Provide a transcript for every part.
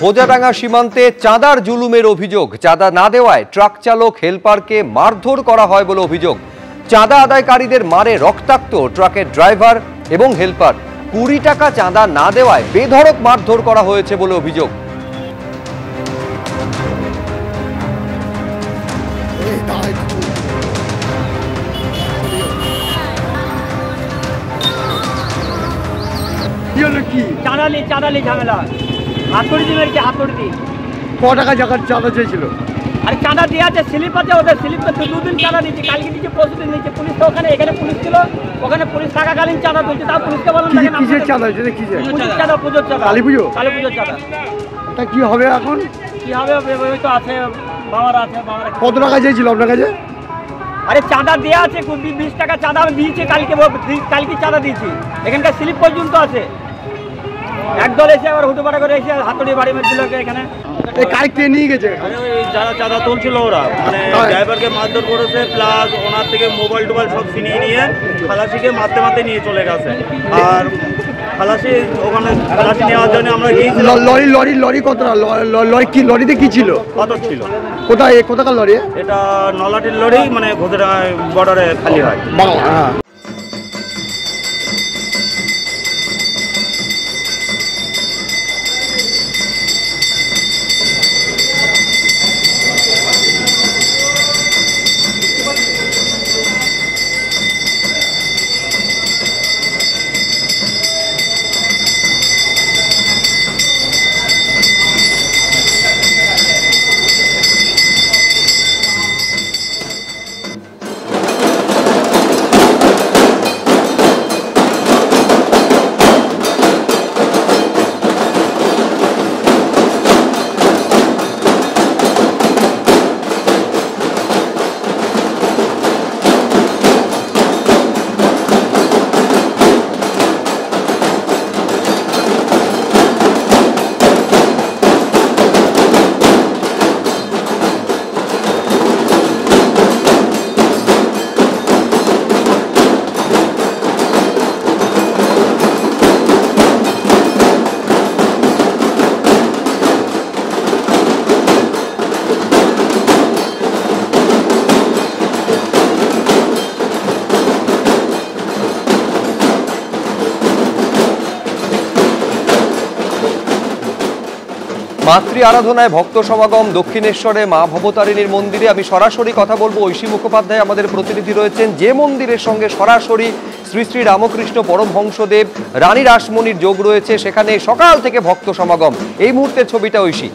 খোজাডাঙ্গা সীমান্তে চাঁদার জুলুমের অভিযোগ। চাঁদা না দেওয়ায় ট্রাক চালক হেলপারকে মারধর করা হয় বলে অভিযোগ। চাঁদা আদায়কারীদের মারে রক্তাক্ত ট্রাকের ড্রাইভার এবং হেলপার। 20 টাকা চাঁদা না দেওয়ায় বেধড়ক মারধর করা হয়েছে বলে অভিযোগ। চাঁদালি ঝামেলা হাতুড়ি দিয়ে মেরেছে, হাতুড়ি দিয়ে। ক টাকা জায়গার চাঁদা চেয়েছিল? আর চাঁদা দিয়ে আছে, স্লিপ আছে ওদের, স্লিপ তো 2 দিন চাঁদা দিচ্ছে, কালকে দিচ্ছে, পরশু দিন দিচ্ছে। পুলিশ তো এখানে পুলিশ ছিল, ওখানে পুলিশ থাকাকালীন চাঁদা তুলছে। তাও পুলিশকে বললাম কিসের চাঁদা? কিসের চাঁদা? পুজোর চাঁদা। কালী পুজো? কালী পুজোর চাঁদা। তা কি হবে এখন? কি হবে? ওই তো আছে, বাবারা আছে। বাবারা কত টাকা চেয়েছিল আপনার কাছে? আরে চাঁদা দেওয়া আছে, 20 টাকা চাঁদা আমি দিয়েছি কালকে চাঁদা দিয়েছি। এখানকার স্লিপ পর্যন্ত আছে। একদল এসে আবার হুটোপাটা করে এসে হাতুড়ি বাড়ি মেরেছিল এখানে। কাইকে নিয়ে গেছে যারা চাঁদা তুলছিল ওরা, মানে ড্রাইভারকে মারধর করেছে, প্লাস ওনার থেকে মোবাইল টোবাইল সব ছিনিয়ে নিয়ে খালাসিকে মারতে মারতে নিয়ে চলে গেছে। আর খালাসি ওখানে খালাসি নেওয়ার জন্য আমরা গিয়েছিলাম। লরি কত? লরিতে কি ছিল? কত ছিল? কোথাকার লরি? এটা নলাটির লরি, মানে ঘোষেরা বর্ডারে খালি হয়। মাতৃ আরাধনায় ভক্ত সমাগম দক্ষিণেশ্বরে মা ভবতারিণীর মন্দিরে। আমি সরাসরি কথা বলবো, ঐশী মুখোপাধ্যায় আমাদের প্রতিনিধি রয়েছেন, যে মন্দিরের সঙ্গে সরাসরি শ্রী শ্রী রামকৃষ্ণ পরমহংসদেব, রানী রাসমণির যোগ রয়েছে। সেখানে সকাল থেকে ভক্ত সমাগম। এই মুহূর্তের ছবিটা ঐশী।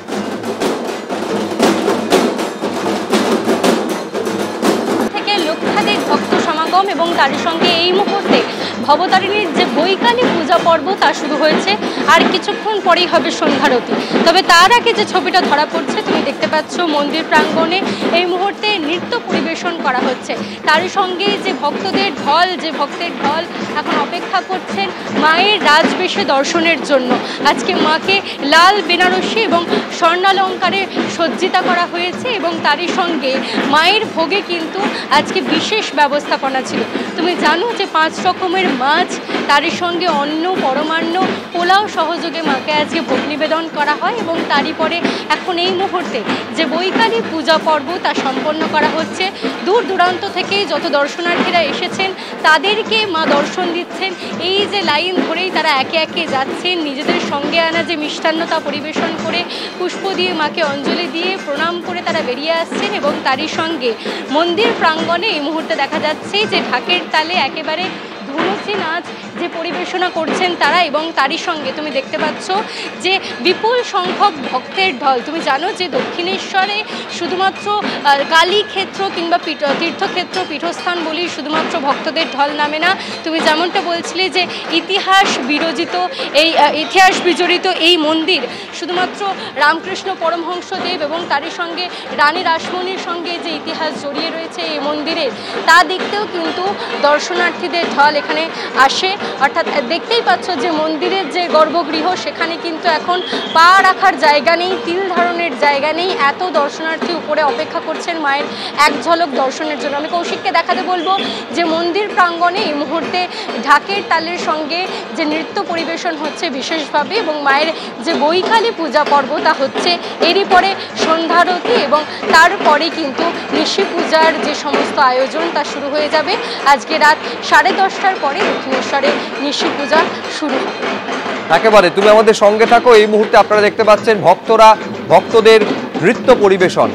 লক্ষাধিক ভক্ত সমাগম এবং তার সঙ্গে এই মুহূর্তে ভবতারিণীর যে বৈকালী পূজা পর্ব তা শুরু হয়েছে। আর কিছুক্ষণ পরেই হবে সন্ধ্যারতি। তবে তার আগে যে ছবিটা ধরা পড়ছে, তুমি দেখতে পাচ্ছ মন্দির প্রাঙ্গণে এই মুহূর্তে নৃত্য পরিবেশন করা হচ্ছে। তার সঙ্গে যে ভক্তের ঢল এখন অপেক্ষা করছেন মায়ের রাজবেশে দর্শনের জন্য। আজকে মাকে লাল বেনারসি এবং স্বর্ণালঙ্কারে সজ্জিতা করা হয়েছে এবং তারই সঙ্গে মায়ের ভোগে কিন্তু আজকে বিশেষ ব্যবস্থাপনা ছিল। তুমি জানো যে 5 রকমের মাছ, তারই সঙ্গে অন্ন, পরমান্ন, পোলাও সহযোগে মাকে আজকে ভোগ নিবেদন করা হয় এবং তারই পরে এখন এই মুহূর্তে যে বৈকালী পূজা পর্ব তা সম্পন্ন করা হচ্ছে। দূর দূরান্ত থেকে যত দর্শনার্থীরা এসেছেন তাদেরকে মা দর্শন দিচ্ছেন। এই যে লাইন ধরেই তারা একে একে যাচ্ছেন, নিজেদের সঙ্গে আনা যে মিষ্টান্ন তা পরিবেশন করে, পুষ্প দিয়ে মাকে অঞ্জলি দিয়ে প্রণাম করে তারা বেরিয়ে আসছেন এবং তারই সঙ্গে মন্দির প্রাঙ্গণে এই মুহূর্তে দেখা যাচ্ছে যে ঢাকের তালে একেবারে ধুনুচি নাচ যে পরিবেশনা করছেন তারা এবং তারই সঙ্গে তুমি দেখতে পাচ্ছ যে বিপুল সংখ্যক ভক্তের ঢল। তুমি জানো যে দক্ষিণেশ্বরে শুধুমাত্র কালীক্ষেত্র কিংবা তীর্থক্ষেত্র পীঠস্থান বলি শুধুমাত্র ভক্তদের ঢল নামে না। তুমি যেমনটা বলছিলে যে ইতিহাস বিজড়িত এই মন্দির শুধুমাত্র রামকৃষ্ণ পরমহংসদেব এবং তারই সঙ্গে রানী রাসমণির সঙ্গে যে ইতিহাস জড়িয়ে রয়েছে এই মন্দিরের, তা দেখতেও কিন্তু দর্শনার্থীদের ঢল এখানে আসে। অর্থাৎ দেখতেই পাচ্ছ যে মন্দিরের যে গর্ভগৃহ সেখানে কিন্তু এখন পা রাখার জায়গা নেই, তিল ধারণের জায়গা নেই। এত দর্শনার্থী উপরে অপেক্ষা করছেন মায়ের এক ঝলক দর্শনের জন্য। আমি কৌশিককে দেখাতে বলবো যে মন্দির প্রাঙ্গণে এই মুহূর্তে ঢাকের তালের সঙ্গে যে নৃত্য পরিবেশন হচ্ছে বিশেষভাবে, এবং মায়ের যে বৈকালী পূজা পর্ব তা হচ্ছে। এরই পরে সন্ধ্যারতি এবং তারপরে কিন্তু নিশি পূজার যে সমস্ত আয়োজন তা শুরু হয়ে যাবে। আজকে রাত 10:30টার পরে দক্ষিণেশ্বরে নিশি পূজা শুরু হবে। একেবারে তুমি আমাদের সঙ্গে থাকো। এই মুহূর্তে আপনারা দেখতে পাচ্ছেন ভক্তদের নৃত্য পরিবেশন।